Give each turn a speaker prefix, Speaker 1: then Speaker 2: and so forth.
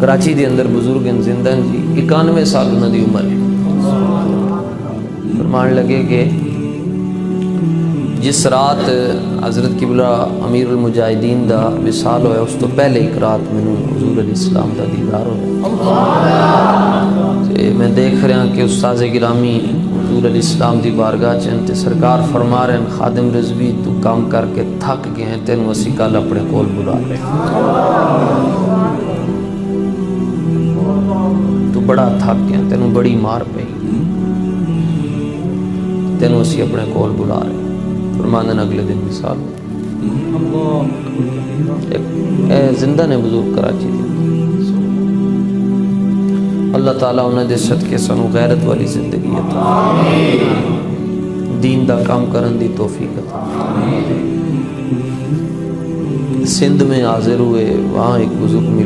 Speaker 1: कराची के अंदर बुजुर्ग जिंदा जी 91 साल उन्होंने उम्र है। फरमान लगे कि जिस रात हज़रत किबला अमीरुल मुजाहिदीन दा विसाल होया उस तो पहले एक रात मैनू हुज़ूर अलैहिस्सलाम दा दीदार होया। मैं देख रहा कि उस्ताज़ गिरामी हुज़ूर अलैहिस्सलाम दी बारगाह चन ते सरकार फरमा रहे हैं, खादिम रिजवी तू काम करके थक गए हैं, तेनू असी कल अपने कोल बुला ले। तू बड़ा थक गया, तेनू बड़ी मार पई, तेनू असी अपने कोल बुला रहे। फरमाने अगले दिन विसाल जिंदा ने बुजुर्ग कराची दे। अल्लाह ताला उन्हें दे सदके सानू गैरत वाली जिंदगी अता दीन दा काम करन दी तौफीक अता। सिंध में हाजिर हुए, वहाँ एक बुजुर्ग मिले।